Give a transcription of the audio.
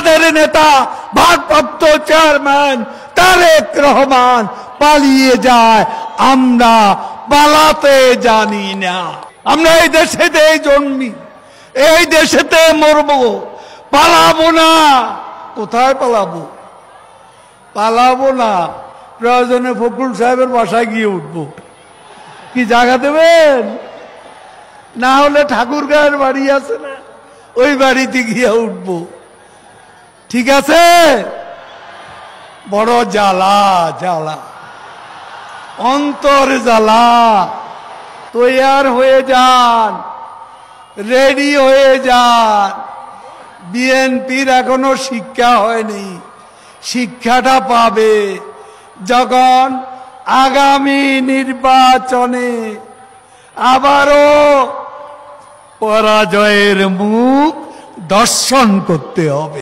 আমাদের নেতা ভারপ্রাপ্ত চেয়ারম্যান তারেক রহমান পালিয়ে যায়, আমরা পালাতে জানি না। আমরা এই দেশেতে জন্মি, এই দেশেতে মরবো, পালাবো না। কোথায় পালাবো? পালাবো না, প্রয়োজনে ফখরুল সাহেবের বাসায় গিয়ে উঠবো। কি জায়গা দেবেন? না হলে ঠাকুর গায়ের বাড়ি আছে না, ওই বাড়িতে গিয়ে উঠবো। ঠিক আছে? বড় জ্বালা, জ্বালা, অন্তর জ্বালা। তৈয়ার হয়ে যান, রেডি হয়ে যান। বিএনপির এখনো শিক্ষা হয়নি, শিক্ষাটা পাবে যখন আগামী নির্বাচনে আবারও পরাজয়ের মুখ দর্শন করতে হবে।